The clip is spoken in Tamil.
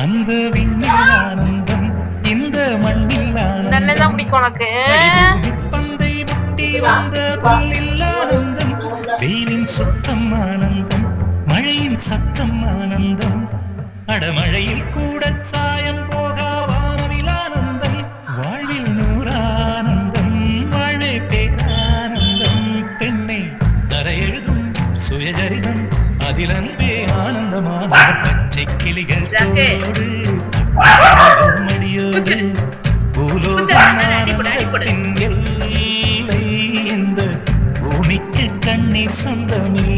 அந்த விண்ணில் ஆனந்தம் இந்த மண்ணில் தான் பிடிக்கும் உனக்கு. பந்தை முட்டி வந்த புல்லில் ஆனந்தம் வெயிலின் சுத்தம் ஆனந்தம் மழையின் சத்தம் ஆனந்தம் அடமழையில் கூட சாயம் போகா வானவில் ஆனந்தம் வாழ்வில் நூறானந்தம் வாழ்வே பேரானந்தம் பெண்ணை தரையெழுதும் சுயஜரிதம் அதில் அன்பே ஆனந்தமான பச்சை கிளிகள் மடியோடு பூலோகத்தின் எல்லை இந்த பூமிக்கு கண்ணீர் சொந்தமில்லை.